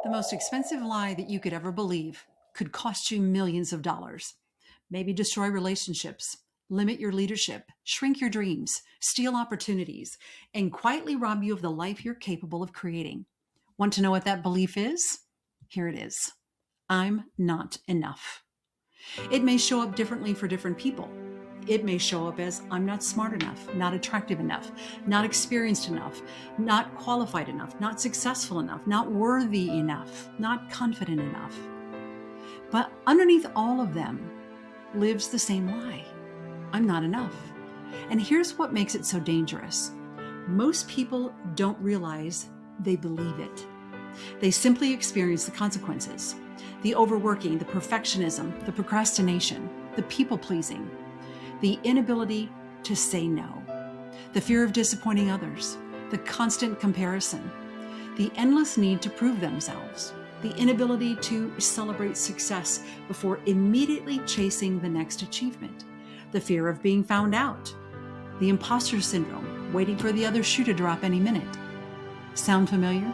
The most expensive lie that you could ever believe could cost you millions of dollars. Maybe destroy relationships, limit your leadership, shrink your dreams, steal opportunities, and quietly rob you of the life you're capable of creating. Want to know what that belief is? Here it is. I'm not enough. It may show up differently for different people. It may show up as I'm not smart enough, not attractive enough, not experienced enough, not qualified enough, not successful enough, not worthy enough, not confident enough. But underneath all of them lives the same lie. I'm not enough. And here's what makes it so dangerous. Most people don't realize they believe it. They simply experience the consequences. The overworking, the perfectionism, the procrastination, the people-pleasing, the inability to say no, the fear of disappointing others, the constant comparison, the endless need to prove themselves, the inability to celebrate success before immediately chasing the next achievement, the fear of being found out, the imposter syndrome, waiting for the other shoe to drop any minute. Sound familiar?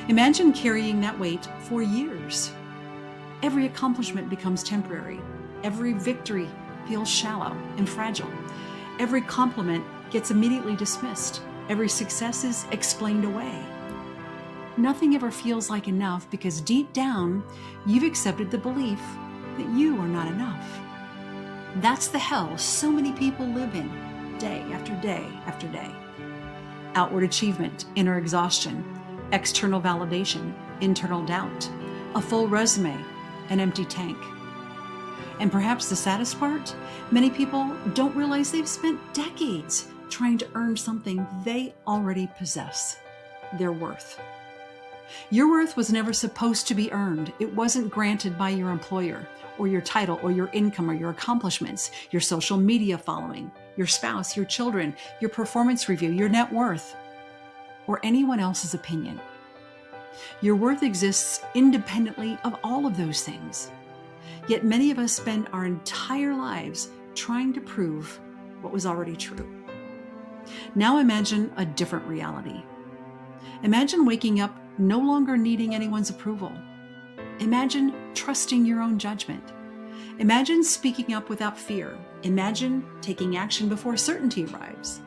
Imagine carrying that weight for years. Every accomplishment becomes temporary. Every victory feels shallow and fragile. Every compliment gets immediately dismissed. Every success is explained away. Nothing ever feels like enough because deep down, you've accepted the belief that you are not enough. That's the hell so many people live in, day after day after day. Outward achievement, inner exhaustion, external validation, internal doubt, a full resume, an empty tank. And perhaps the saddest part, many people don't realize they've spent decades trying to earn something they already possess, their worth. Your worth was never supposed to be earned. It wasn't granted by your employer or your title or your income or your accomplishments, your social media following, your spouse, your children, your performance review, your net worth, or anyone else's opinion. Your worth exists independently of all of those things. Yet many of us spend our entire lives trying to prove what was already true. Now imagine a different reality. Imagine waking up no longer needing anyone's approval. Imagine trusting your own judgment. Imagine speaking up without fear. Imagine taking action before certainty arrives.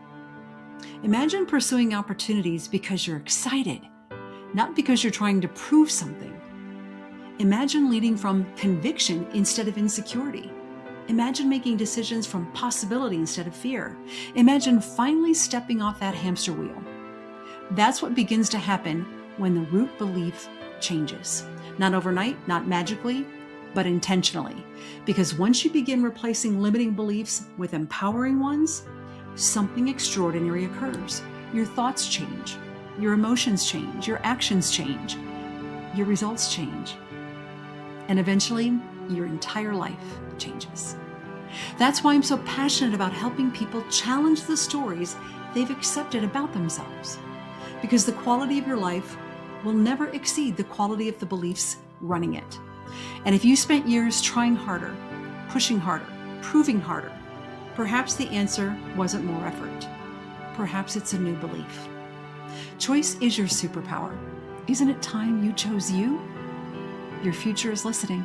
Imagine pursuing opportunities because you're excited, not because you're trying to prove something. Imagine leading from conviction instead of insecurity. Imagine making decisions from possibility instead of fear. Imagine finally stepping off that hamster wheel. That's what begins to happen when the root belief changes. Not overnight, not magically, but intentionally. Because once you begin replacing limiting beliefs with empowering ones, something extraordinary occurs. Your thoughts change, your emotions change, your actions change, your results change. And eventually, your entire life changes. That's why I'm so passionate about helping people challenge the stories they've accepted about themselves. Because the quality of your life will never exceed the quality of the beliefs running it. And if you spent years trying harder, pushing harder, proving harder, perhaps the answer wasn't more effort. Perhaps it's a new belief. Choice is your superpower. Isn't it time you chose you? Your future is listening.